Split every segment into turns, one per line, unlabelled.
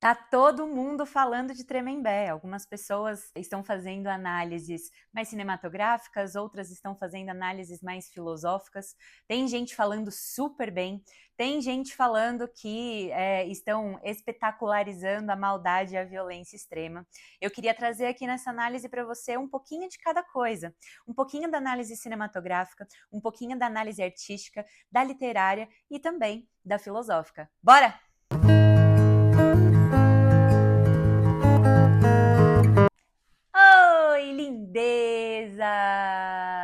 Tá todo mundo falando de Tremembé. Algumas pessoas estão fazendo análises mais cinematográficas, outras estão fazendo análises mais filosóficas. Tem gente falando super bem, tem gente falando que estão espetacularizando a maldade e a violência extrema. Eu queria trazer aqui nessa análise para você um pouquinho de cada coisa. Um pouquinho da análise cinematográfica, um pouquinho da análise artística, da literária e também da filosófica. Bora! Oi, lindeza!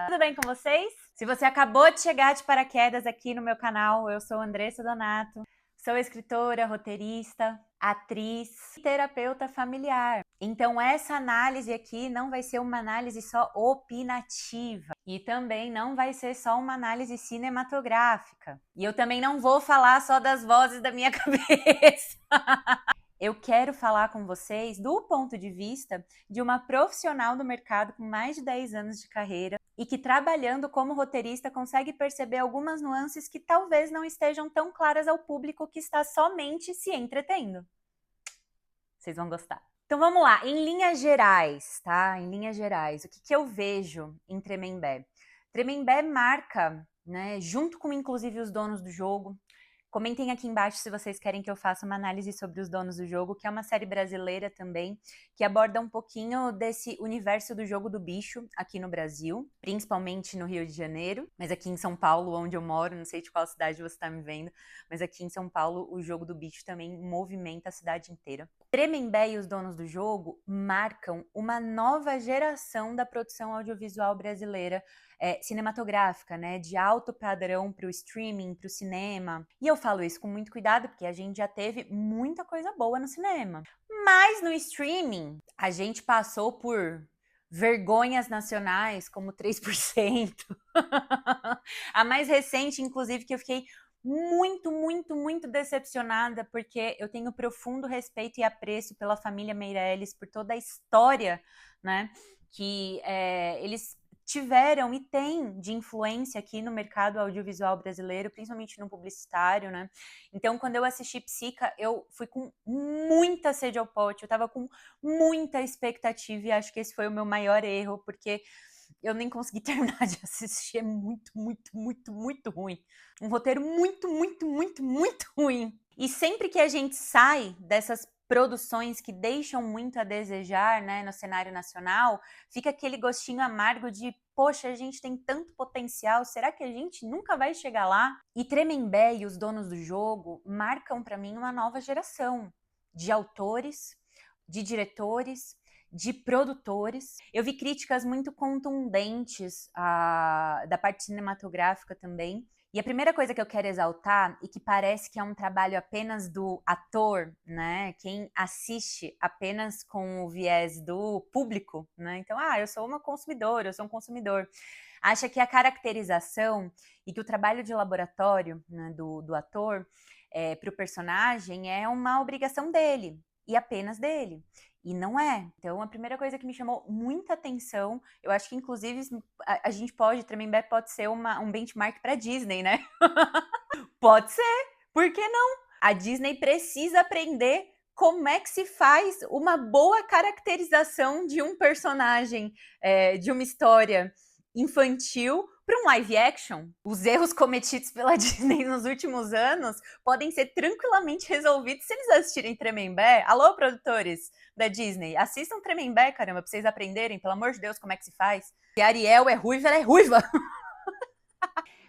Tudo bem com vocês? Se você acabou de chegar de paraquedas aqui no meu canal, eu sou Andressa Donato, sou escritora, roteirista, atriz e terapeuta familiar. Então essa análise aqui não vai ser uma análise só opinativa e também não vai ser só uma análise cinematográfica. E eu também não vou falar só das vozes da minha cabeça. Eu quero falar com vocês do ponto de vista de uma profissional do mercado com mais de 10 anos de carreira e que, trabalhando como roteirista, consegue perceber algumas nuances que talvez não estejam tão claras ao público que está somente se entretendo. Vocês vão gostar. Então vamos lá, em linhas gerais, tá? Em linhas gerais, o que eu vejo em Tremembé? Tremembé marca, né, junto com inclusive os donos do jogo. Comentem aqui embaixo se vocês querem que eu faça uma análise sobre Os Donos do Jogo, que é uma série brasileira também, que aborda um pouquinho desse universo do jogo do bicho aqui no Brasil, principalmente no Rio de Janeiro, mas aqui em São Paulo, onde eu moro, não sei de qual cidade você está me vendo, mas aqui em São Paulo o jogo do bicho também movimenta a cidade inteira. Tremembé e Os Donos do Jogo marcam uma nova geração da produção audiovisual brasileira, cinematográfica, né, de alto padrão para o streaming, para o cinema. E eu falo isso com muito cuidado, porque a gente já teve muita coisa boa no cinema. Mas no streaming, a gente passou por vergonhas nacionais, como 3%. A mais recente, inclusive, que eu fiquei muito decepcionada, porque eu tenho profundo respeito e apreço pela família Meirelles, por toda a história, né, que eles tiveram e têm de influência aqui no mercado audiovisual brasileiro, principalmente no publicitário, né? Então, quando eu assisti Psica, eu fui com muita sede ao pote, eu tava com muita expectativa e acho que esse foi o meu maior erro, porque eu nem consegui terminar de assistir, é muito ruim. Um roteiro muito ruim. E sempre que a gente sai dessas produções que deixam muito a desejar, né, no cenário nacional, fica aquele gostinho amargo de, poxa, a gente tem tanto potencial, será que a gente nunca vai chegar lá? E Tremembé e Os Donos do Jogo marcam para mim uma nova geração de autores, de diretores, de produtores. Eu vi críticas muito contundentes da parte cinematográfica também. E a primeira coisa que eu quero exaltar, e que parece que é um trabalho apenas do ator, né? Quem assiste apenas com o viés do público, né? Então, eu sou uma consumidora, eu sou um consumidor. Acha que a caracterização e que o trabalho de laboratório, né, do ator para o personagem é uma obrigação dele, e apenas dele. E não é. Então, a primeira coisa que me chamou muita atenção, eu acho que inclusive a gente Tremembé pode ser um benchmark para Disney, né? Pode ser, por que não? A Disney precisa aprender como é que se faz uma boa caracterização de um personagem, de uma história infantil para um live action. Os erros cometidos pela Disney nos últimos anos podem ser tranquilamente resolvidos se eles assistirem Tremembé. Alô, produtores da Disney, assistam Tremembé, caramba, pra vocês aprenderem, pelo amor de Deus, como é que se faz. Se a Ariel é ruiva, ela é ruiva.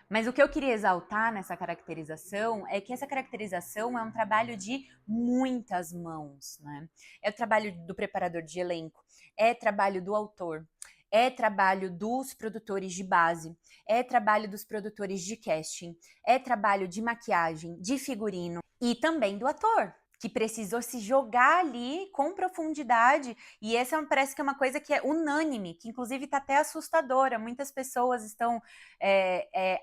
Mas o que eu queria exaltar nessa caracterização é que essa caracterização é um trabalho de muitas mãos, né? É o trabalho do preparador de elenco, é trabalho do autor, é trabalho dos produtores de base, é trabalho dos produtores de casting, é trabalho de maquiagem, de figurino e também do ator, que precisou se jogar ali com profundidade, e essa parece que é uma coisa que é unânime, que inclusive está até assustadora. Muitas pessoas estão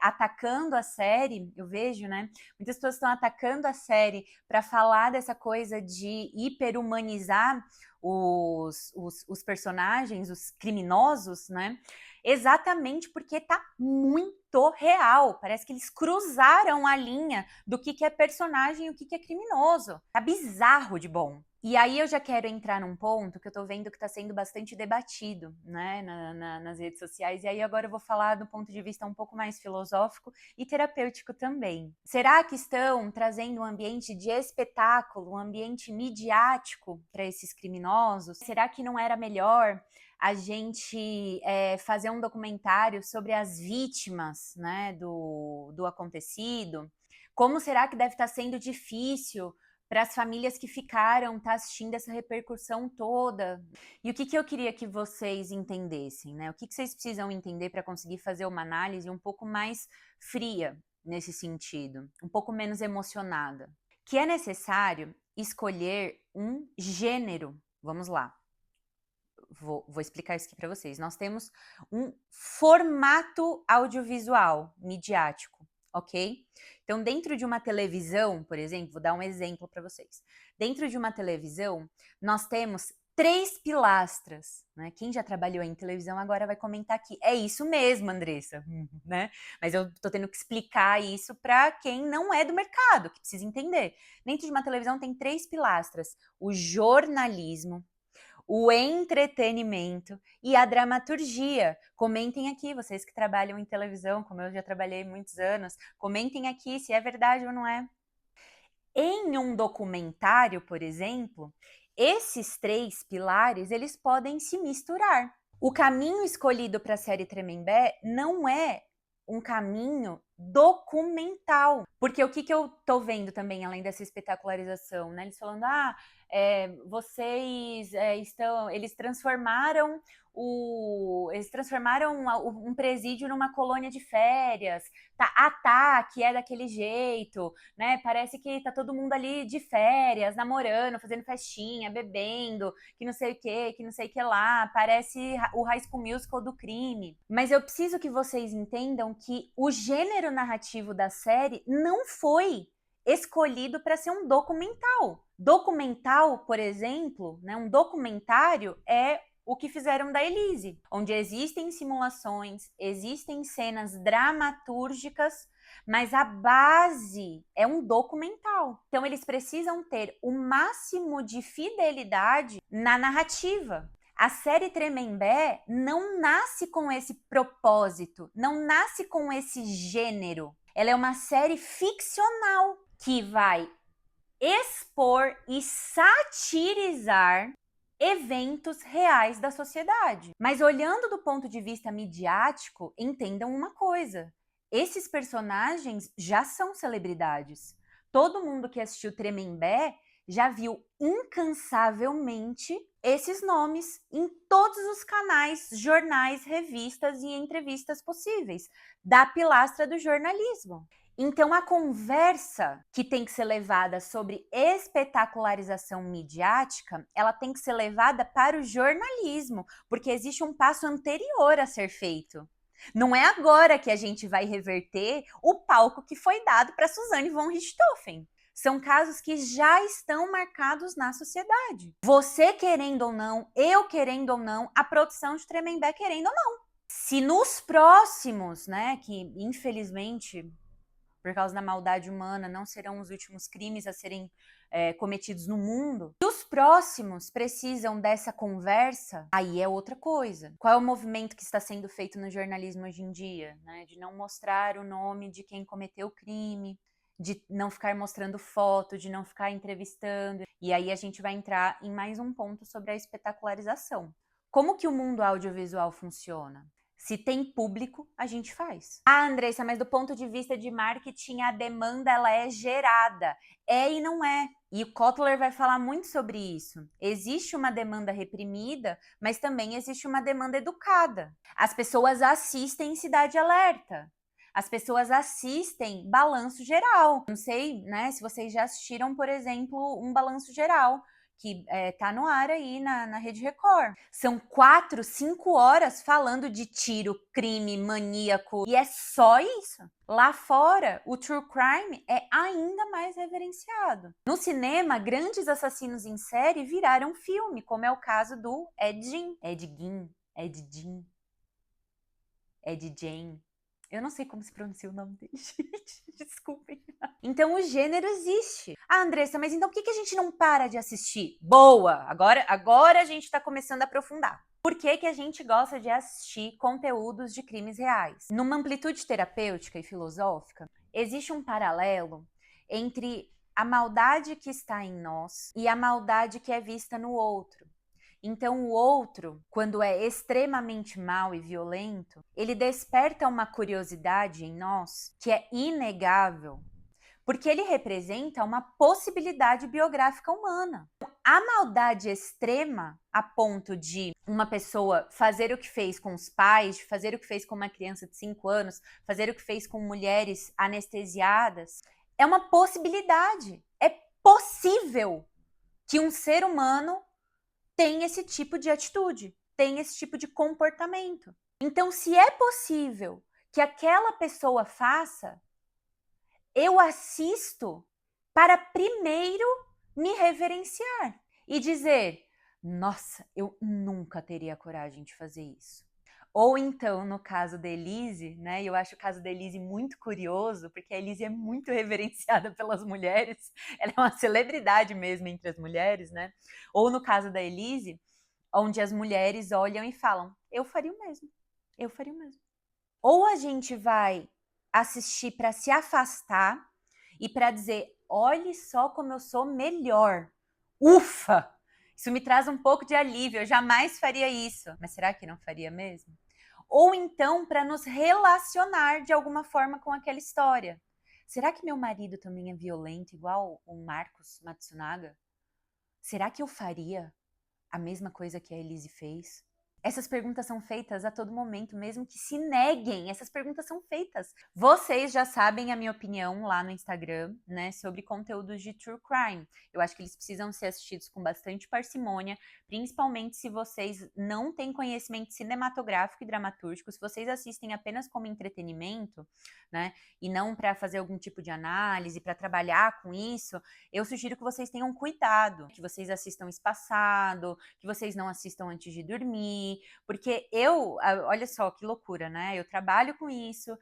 atacando a série, eu vejo, né? Muitas pessoas estão atacando a série para falar dessa coisa de hiperhumanizar os personagens, os criminosos, né? exatamente porque tá muito real. Parece que eles cruzaram a linha do que é personagem e o que é criminoso. Tá bizarro de bom. E aí eu já quero entrar num ponto que eu tô vendo que tá sendo bastante debatido, né, nas redes sociais. E aí agora eu vou falar do ponto de vista um pouco mais filosófico e terapêutico também. Será que estão trazendo um ambiente de espetáculo, um ambiente midiático para esses criminosos? Será que não era melhor a gente fazer um documentário sobre as vítimas, né, do acontecido? Como será que deve estar sendo difícil para as famílias que ficaram assistindo essa repercussão toda? E o que eu queria que vocês entendessem, né? O que vocês precisam entender para conseguir fazer uma análise um pouco mais fria nesse sentido, um pouco menos emocionada? Que é necessário escolher um gênero. Vamos lá. Vou explicar isso aqui para vocês. Nós temos um formato audiovisual midiático, ok? Então, dentro de uma televisão, por exemplo, vou dar um exemplo para vocês. Dentro de uma televisão, nós temos 3 pilastras, né? Quem já trabalhou em televisão agora vai comentar aqui. É isso mesmo, Andressa, né? Mas eu tô tendo que explicar isso para quem não é do mercado, que precisa entender. Dentro de uma televisão tem 3 pilastras: o jornalismo, o entretenimento e a dramaturgia. Comentem aqui, vocês que trabalham em televisão, como eu já trabalhei muitos anos, comentem aqui se é verdade ou não é. Em um documentário, por exemplo, esses 3 pilares, eles podem se misturar. O caminho escolhido para a série Tremembé não é um caminho documental. Porque o que eu tô vendo também, além dessa espetacularização, né? Eles falando, vocês eles transformaram um presídio numa colônia de férias, que é daquele jeito, né? Parece que tá todo mundo ali de férias, namorando, fazendo festinha, bebendo, que não sei o que lá, parece o High School Musical do crime. Mas eu preciso que vocês entendam que o gênero narrativo da série não foi escolhido para ser um documental. Documental, por exemplo, né, um documentário é o que fizeram da Elise, onde existem simulações, existem cenas dramatúrgicas, mas a base é um documental. Então eles precisam ter o máximo de fidelidade na narrativa. A série Tremembé não nasce com esse propósito, não nasce com esse gênero. Ela é uma série ficcional que vai expor e satirizar eventos reais da sociedade. Mas olhando do ponto de vista midiático, entendam uma coisa: esses personagens já são celebridades. Todo mundo que assistiu Tremembé já viu incansavelmente esses nomes em todos os canais, jornais, revistas e entrevistas possíveis da pilastra do jornalismo. Então, a conversa que tem que ser levada sobre espetacularização midiática, ela tem que ser levada para o jornalismo, porque existe um passo anterior a ser feito. Não é agora que a gente vai reverter o palco que foi dado para Suzanne von Richthofen. São casos que já estão marcados na sociedade. Você querendo ou não, eu querendo ou não, a produção de Tremembé querendo ou não. Se nos próximos, né, que infelizmente, por causa da maldade humana, não serão os últimos crimes a serem cometidos no mundo, se os próximos precisam dessa conversa, aí é outra coisa. Qual é o movimento que está sendo feito no jornalismo hoje em dia? Né? De não mostrar o nome de quem cometeu o crime, de não ficar mostrando foto, de não ficar entrevistando. E aí a gente vai entrar em mais um ponto sobre a espetacularização. Como que o mundo audiovisual funciona? Se tem público, a gente faz. Andressa, mas do ponto de vista de marketing, a demanda ela é gerada. É e não é. E o Kotler vai falar muito sobre isso. Existe uma demanda reprimida, mas também existe uma demanda educada. As pessoas assistem Cidade Alerta. As pessoas assistem Balanço Geral. Não sei, né, se vocês já assistiram, por exemplo, um Balanço Geral, que tá no ar aí na Rede Record. São 4, 5 horas falando de tiro, crime, maníaco, e é só isso. Lá fora, o true crime é ainda mais reverenciado. No cinema, grandes assassinos em série viraram filme, como é o caso do Ed Gein. Ed Gein. Eu não sei como se pronuncia o nome dele, gente. Desculpem. Então o gênero existe. Ah, Andressa, mas então por que a gente não para de assistir? Boa! Agora a gente está começando a aprofundar. Por que a gente gosta de assistir conteúdos de crimes reais? Numa amplitude terapêutica e filosófica, existe um paralelo entre a maldade que está em nós e a maldade que é vista no outro. Então, o outro, quando é extremamente mau e violento, ele desperta uma curiosidade em nós que é inegável, porque ele representa uma possibilidade biográfica humana. A maldade extrema, a ponto de uma pessoa fazer o que fez com os pais, fazer o que fez com uma criança de 5 anos, fazer o que fez com mulheres anestesiadas, é uma possibilidade. É possível que um ser humano tem esse tipo de atitude, tem esse tipo de comportamento. Então, se é possível que aquela pessoa faça, eu assisto para primeiro me reverenciar e dizer: nossa, eu nunca teria coragem de fazer isso. Ou então, no caso da Elise, né? Eu acho o caso da Elise muito curioso, porque a Elise é muito reverenciada pelas mulheres. Ela é uma celebridade mesmo entre as mulheres, né? Ou no caso da Elise, onde as mulheres olham e falam: eu faria o mesmo, eu faria o mesmo. Ou a gente vai assistir para se afastar e para dizer: olhe só como eu sou melhor. Ufa! Isso me traz um pouco de alívio, eu jamais faria isso. Mas será que não faria mesmo? Ou então para nos relacionar de alguma forma com aquela história. Será que meu marido também é violento, igual o Marcos Matsunaga? Será que eu faria a mesma coisa que a Elise fez? Essas perguntas são feitas a todo momento, mesmo que se neguem, essas perguntas são feitas. Vocês já sabem a minha opinião lá no Instagram, né, sobre conteúdos de true crime. Eu acho que eles precisam ser assistidos com bastante parcimônia, principalmente se vocês não têm conhecimento cinematográfico e dramatúrgico, se vocês assistem apenas como entretenimento, né, e não para fazer algum tipo de análise, para trabalhar com isso, eu sugiro que vocês tenham cuidado, que vocês assistam espaçado, que vocês não assistam antes de dormir, porque olha só que loucura, né? Eu trabalho com isso,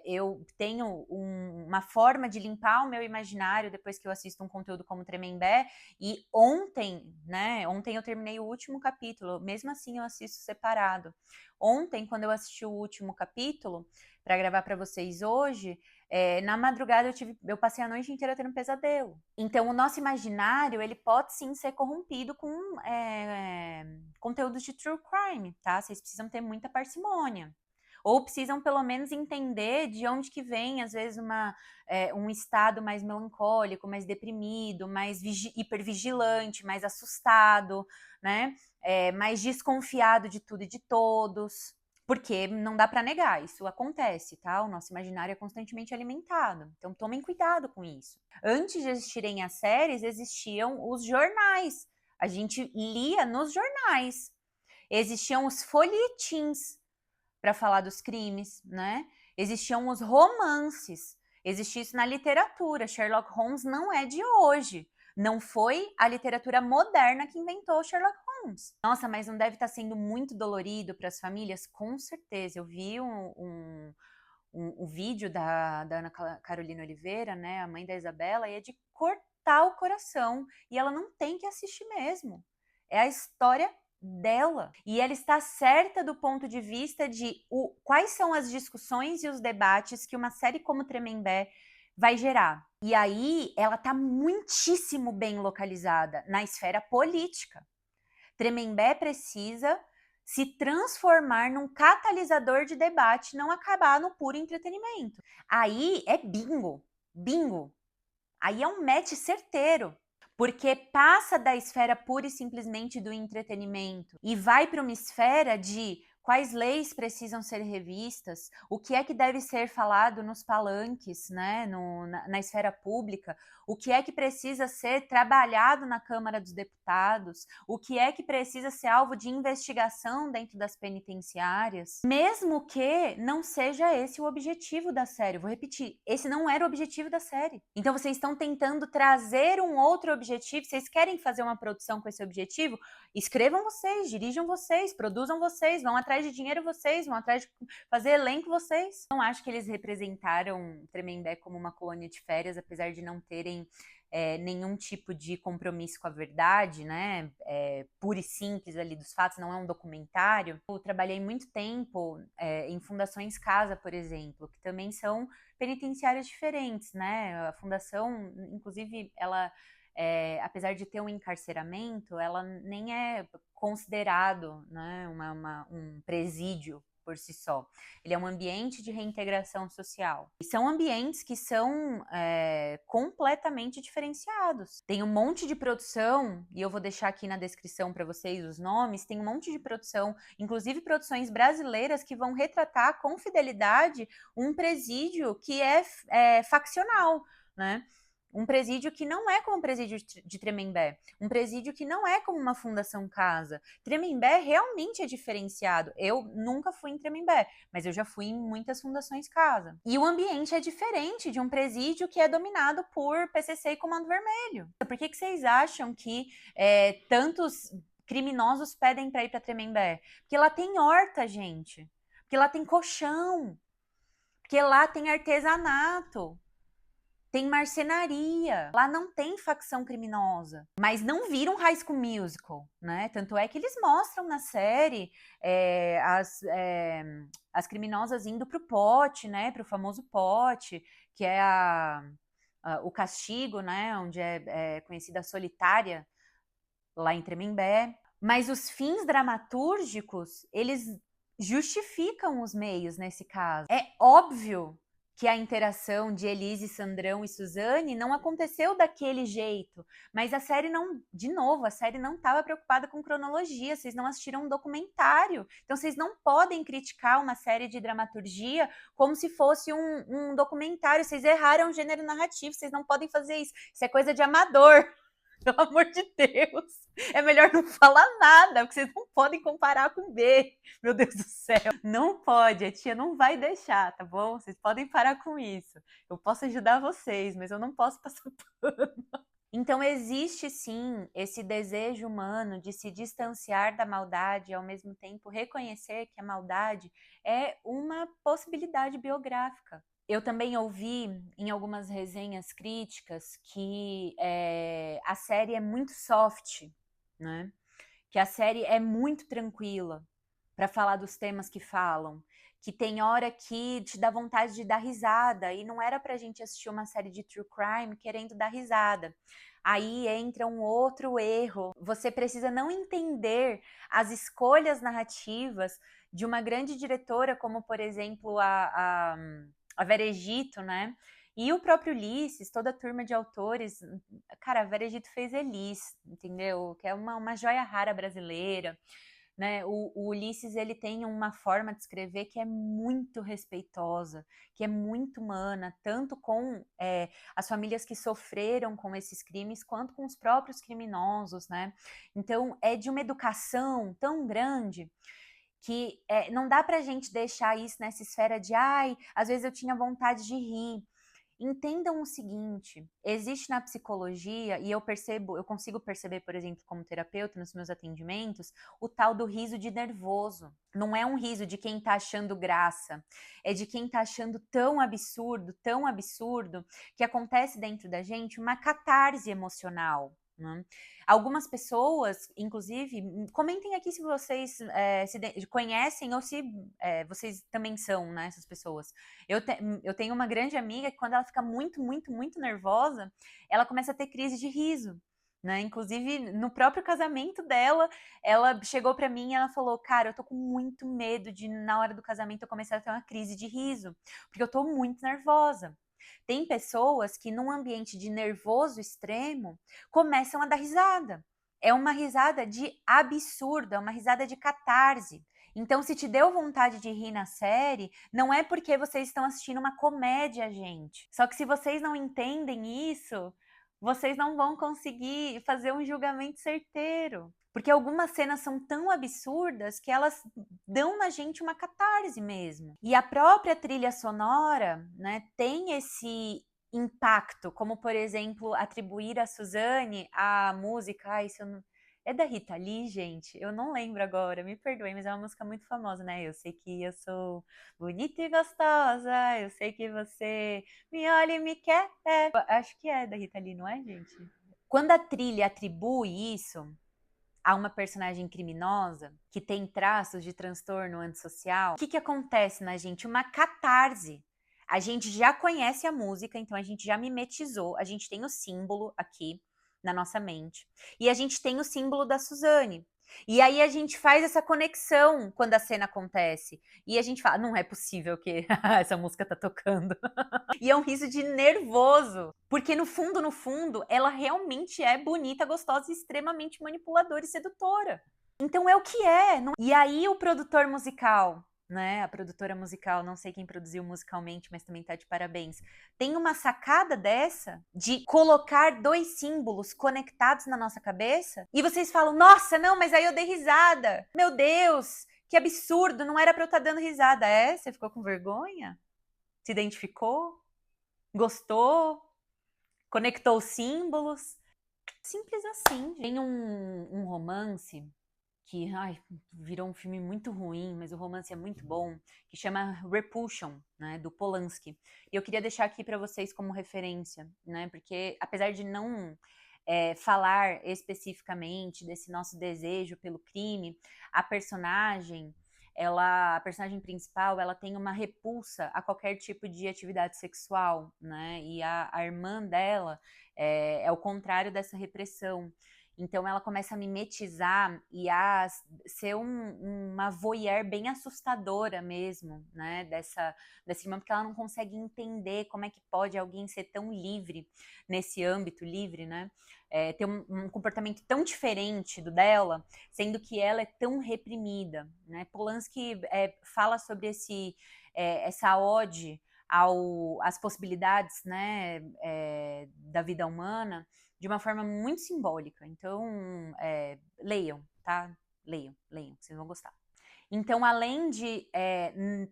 eu tenho uma forma de limpar o meu imaginário depois que eu assisto um conteúdo como Tremembé, e ontem, né? Ontem eu terminei o último capítulo, mesmo assim eu assisto separado. Ontem, quando eu assisti o último capítulo, para gravar para vocês hoje, na madrugada eu passei a noite inteira tendo um pesadelo. Então, o nosso imaginário, ele pode sim ser corrompido com conteúdos de true crime, tá? Vocês precisam ter muita parcimônia. Ou precisam, pelo menos, entender de onde que vem, às vezes, um estado mais melancólico, mais deprimido, mais hipervigilante, mais assustado, né? Mais desconfiado de tudo e de todos. Porque não dá para negar, isso acontece, tá? O nosso imaginário é constantemente alimentado. Então tomem cuidado com isso. Antes de existirem as séries, existiam os jornais. A gente lia nos jornais. Existiam os folhetins para falar dos crimes, né? Existiam os romances. Existia isso na literatura. Sherlock Holmes não é de hoje. Não foi a literatura moderna que inventou Sherlock Holmes. Nossa, mas não deve estar sendo muito dolorido para as famílias? Com certeza. Eu vi um vídeo da Ana Carolina Oliveira, né, a mãe da Isabela, e é de cortar o coração. E ela não tem que assistir mesmo. É a história dela. E ela está certa do ponto de vista de quais são as discussões e os debates que uma série como Tremembé vai gerar. E aí, ela está muitíssimo bem localizada na esfera política. Tremembé precisa se transformar num catalisador de debate, não acabar no puro entretenimento. Aí é bingo, bingo. Aí é um match certeiro, porque passa da esfera pura e simplesmente do entretenimento e vai para uma esfera de quais leis precisam ser revistas, o que é que deve ser falado nos palanques, né, na esfera pública, o que é que precisa ser trabalhado na Câmara dos Deputados, o que é que precisa ser alvo de investigação dentro das penitenciárias, mesmo que não seja esse o objetivo da série. Vou repetir, esse não era o objetivo da série. Então vocês estão tentando trazer um outro objetivo, vocês querem fazer uma produção com esse objetivo? Escrevam vocês, dirijam vocês, produzam vocês, vão atrás atrás de dinheiro vocês, vão atrás de fazer elenco vocês. Não acho que eles representaram Tremembé como uma colônia de férias, apesar de não terem nenhum tipo de compromisso com a verdade, né? Pura e simples ali dos fatos, não é um documentário. Eu trabalhei muito tempo em fundações Casa, por exemplo, que também são penitenciárias diferentes, né? A fundação, inclusive, ela, apesar de ter um encarceramento, ela nem é considerado, né, um presídio por si só. Ele é um ambiente de reintegração social. E são ambientes que são completamente diferenciados. Tem um monte de produção, e eu vou deixar aqui na descrição para vocês os nomes, tem um monte de produção, inclusive produções brasileiras, que vão retratar com fidelidade um presídio que é faccional, né? Um presídio que não é como o presídio de Tremembé, um presídio que não é como uma Fundação Casa. Tremembé realmente é diferenciado. Eu nunca fui em Tremembé, mas eu já fui em muitas Fundações Casa. E o ambiente é diferente de um presídio que é dominado por PCC e Comando Vermelho. Por que vocês acham que tantos criminosos pedem para ir para Tremembé? Porque lá tem horta, gente. Porque lá tem colchão. Porque lá tem artesanato. Tem marcenaria, lá não tem facção criminosa, mas não vira um High School Musical, né? Tanto é que eles mostram na série as criminosas indo pro pote, né? Pro famoso pote, que é o castigo, né? Onde é conhecida a solitária, lá em Tremembé. Mas os fins dramatúrgicos, eles justificam os meios nesse caso. É óbvio que a interação de Elise, Sandrão e Suzane não aconteceu daquele jeito, mas a série não, de novo, a série não estava preocupada com cronologia, vocês não assistiram um documentário, então vocês não podem criticar uma série de dramaturgia como se fosse um documentário, vocês erraram o gênero narrativo, vocês não podem fazer isso é coisa de amador. Pelo amor de Deus, é melhor não falar nada, porque vocês não podem comparar com B. Meu Deus do céu, não pode, a tia não vai deixar, tá bom? Vocês podem parar com isso. Eu posso ajudar vocês, mas eu não posso passar pano. Então existe sim esse desejo humano de se distanciar da maldade e ao mesmo tempo reconhecer que a maldade é uma possibilidade biográfica. Eu também ouvi em algumas resenhas críticas que a série é muito soft, né? Que a série é muito tranquila para falar dos temas que falam, que tem hora que te dá vontade de dar risada, e não era pra gente assistir uma série de true crime querendo dar risada. Aí entra um outro erro. Você precisa não entender as escolhas narrativas de uma grande diretora, como, por exemplo, a Veregito, né? E o próprio Ulisses, toda a turma de autores. Cara, a Veregito fez Elis, entendeu? Que é uma joia rara brasileira. Né? O Ulisses, ele tem uma forma de escrever que é muito respeitosa, que é muito humana, tanto com as famílias que sofreram com esses crimes, quanto com os próprios criminosos, né? Então, é de uma educação tão grande que não dá pra gente deixar isso nessa esfera de, às vezes eu tinha vontade de rir. Entendam o seguinte, existe na psicologia, e eu consigo perceber, por exemplo, como terapeuta nos meus atendimentos, o tal do riso de nervoso. Não é um riso de quem tá achando graça, é de quem tá achando tão absurdo, que acontece dentro da gente uma catarse emocional. Né? Algumas pessoas, inclusive, comentem aqui se vocês conhecem ou se vocês também são, né, essas pessoas. Eu tenho uma grande amiga que quando ela fica muito, muito, muito nervosa, ela começa a ter crise de riso. Né? Inclusive, no próprio casamento dela, ela chegou para mim e ela falou, cara, eu tô com muito medo de, na hora do casamento, eu começar a ter uma crise de riso, porque eu tô muito nervosa. Tem pessoas que num ambiente de nervoso extremo começam a dar risada. É uma risada de absurdo, é uma risada de catarse. Então, se te deu vontade de rir na série, não é porque vocês estão assistindo uma comédia, gente. Só que se vocês não entendem isso, vocês não vão conseguir fazer um julgamento certeiro. Porque algumas cenas são tão absurdas que elas dão na gente uma catarse mesmo. E a própria trilha sonora, né, tem esse impacto, como, por exemplo, atribuir a Suzane a música, É da Rita Lee, gente? Eu não lembro agora, me perdoem, mas é uma música muito famosa, né? Eu sei que eu sou bonita e gostosa, eu sei que você me olha e me quer. Acho que é da Rita Lee, não é, gente? Quando a trilha atribui isso a uma personagem criminosa que tem traços de transtorno antissocial, o que acontece na gente? Uma catarse. A gente já conhece a música, então a gente já mimetizou, a gente tem o símbolo aqui na nossa mente. E a gente tem o símbolo da Suzane. E aí a gente faz essa conexão quando a cena acontece. E a gente fala, não é possível que essa música tá tocando. E é um riso de nervoso. Porque no fundo, ela realmente é bonita, gostosa e extremamente manipuladora e sedutora. Então é o que é. E aí o produtor musical, né? A produtora musical, não sei quem produziu musicalmente, mas também tá de parabéns. Tem uma sacada dessa de colocar dois símbolos conectados na nossa cabeça e vocês falam: "Nossa, não, mas aí eu dei risada. Meu Deus, que absurdo, não era pra eu estar dando risada". É? Você ficou com vergonha? Se identificou? Gostou? Conectou os símbolos? Simples assim. Tem um romance que virou um filme muito ruim, mas o romance é muito bom, que chama Repulsion, né, do Polanski. E eu queria deixar aqui para vocês como referência, né, porque apesar de não falar especificamente desse nosso desejo pelo crime, a personagem principal, ela tem uma repulsa a qualquer tipo de atividade sexual, né? E a irmã dela é o contrário dessa repressão. Então ela começa a mimetizar e a ser uma voyeur bem assustadora mesmo, né? Dessa irmã, porque ela não consegue entender como é que pode alguém ser tão livre nesse âmbito livre, né? Ter um comportamento tão diferente do dela, sendo que ela é tão reprimida, né? Polanski fala sobre essa ode às possibilidades, né, da vida humana de uma forma muito simbólica. Então, leiam, tá? Leiam, vocês vão gostar. Então, além de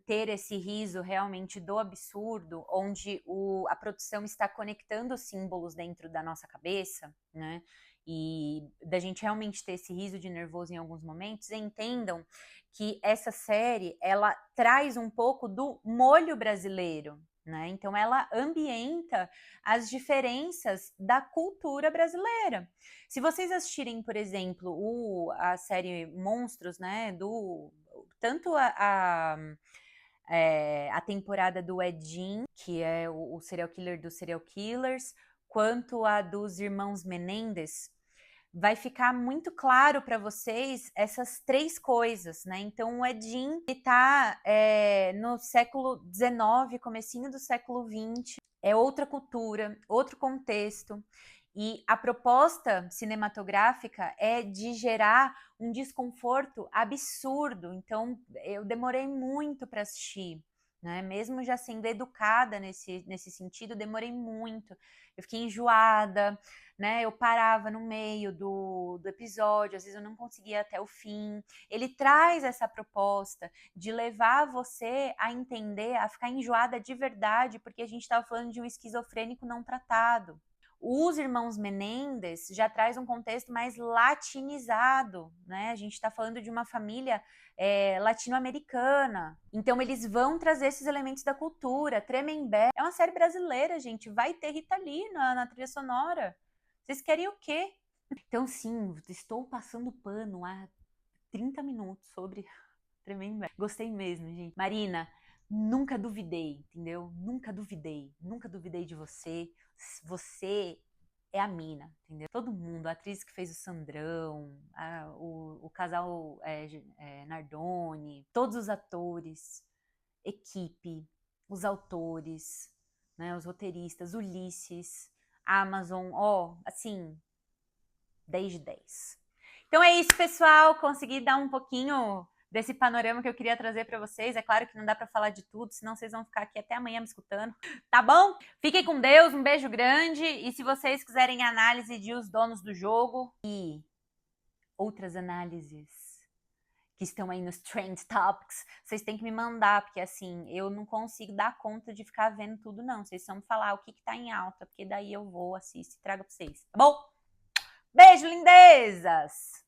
ter esse riso realmente do absurdo, onde a produção está conectando os símbolos dentro da nossa cabeça, né? E da gente realmente ter esse riso de nervoso em alguns momentos, entendam que essa série, ela traz um pouco do molho brasileiro, né? Então, ela ambienta as diferenças da cultura brasileira. Se vocês assistirem, por exemplo, a série Monstros, né, tanto a temporada do Edin, que é o serial killer dos serial killers, quanto a dos irmãos Menendez, vai ficar muito claro para vocês essas três coisas, né? Então, o Edin está no século XIX, comecinho do século XX, é outra cultura, outro contexto. E a proposta cinematográfica é de gerar um desconforto absurdo. Então, eu demorei muito para assistir, né? Mesmo já sendo educada nesse sentido, demorei muito. Eu fiquei enjoada, né? Eu parava no meio do episódio, às vezes eu não conseguia até o fim. Ele traz essa proposta de levar você a entender, a ficar enjoada de verdade, porque a gente estava falando de um esquizofrênico não tratado. Os irmãos Menendez já traz um contexto mais latinizado, né? A gente está falando de uma família latino-americana. Então, eles vão trazer esses elementos da cultura. Tremembé é uma série brasileira, gente. Vai ter Rita Lee na trilha sonora. Vocês querem o quê? Então, sim, estou passando pano há 30 minutos sobre Tremembé. Gostei mesmo, gente. Marina, nunca duvidei, entendeu? Nunca duvidei de você. Você é a mina, entendeu? Todo mundo, a atriz que fez o Sandrão, o casal Nardoni, todos os atores, equipe, os autores, né, os roteiristas, Ulisses, Amazon, assim, 10 de 10. Então é isso, pessoal. Consegui dar um pouquinho desse panorama que eu queria trazer para vocês. É claro que não dá para falar de tudo, senão vocês vão ficar aqui até amanhã me escutando. Tá bom? Fiquem com Deus, um beijo grande. E se vocês quiserem análise de Os Donos do Jogo e outras análises que estão aí nos Trend Topics, vocês têm que me mandar, porque assim, eu não consigo dar conta de ficar vendo tudo, não. Vocês vão me falar o que tá em alta, porque daí eu vou, assisto e trago pra vocês, tá bom? Beijo, lindezas!